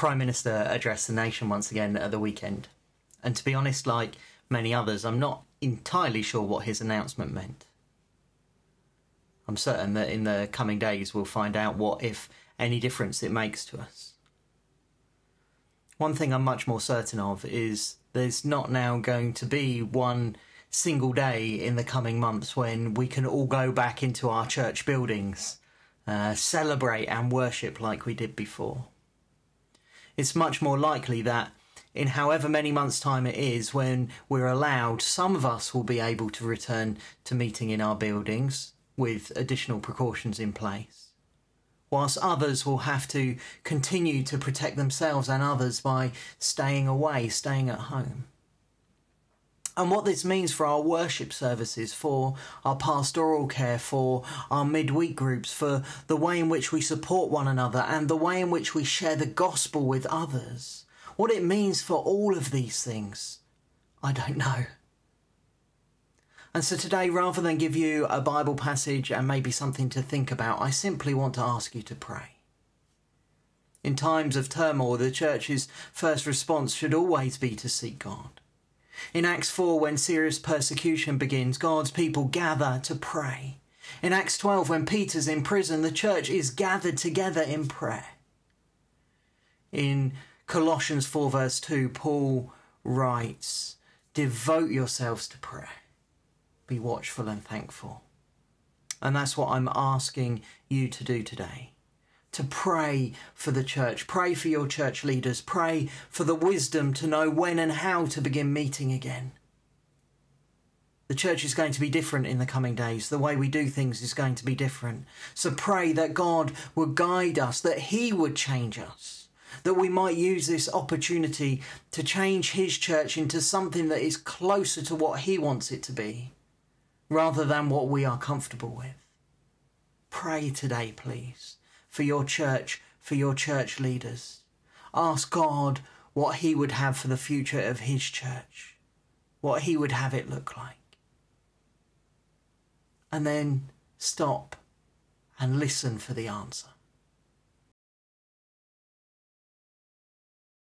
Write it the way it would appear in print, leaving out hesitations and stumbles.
Prime Minister addressed the nation once again at the weekend. And to be honest, like many others, I'm not entirely sure what his announcement meant. I'm certain that in the coming days we'll find out what, if any, difference it makes to us. One thing I'm much more certain of is there's not now going to be one single day in the coming months when we can all go back into our church buildings, celebrate and worship like we did before. It's much more likely that in however many months' time it is, when we're allowed, some of us will be able to return to meeting in our buildings with additional precautions in place, whilst others will have to continue to protect themselves and others by staying away, staying at home. And what this means for our worship services, for our pastoral care, for our midweek groups, for the way in which we support one another and the way in which we share the gospel with others, what it means for all of these things, I don't know. And so today, rather than give you a Bible passage and maybe something to think about, I simply want to ask you to pray. In times of turmoil, the church's first response should always be to seek God. In Acts 4, when serious persecution begins, God's people gather to pray. In Acts 12, when Peter's in prison, the church is gathered together in prayer. In Colossians 4 verse 2, Paul writes, "Devote yourselves to prayer. Be watchful and thankful." And that's what I'm asking you to do today. To pray for the church, pray for your church leaders, pray for the wisdom to know when and how to begin meeting again. The church is going to be different in the coming days. The way we do things is going to be different. So pray that God would guide us, that he would change us, that we might use this opportunity to change his church into something that is closer to what he wants it to be, rather than what we are comfortable with. Pray today, please, for your church, for your church leaders. Ask God what he would have for the future of his church, what he would have it look like. And then stop and listen for the answer.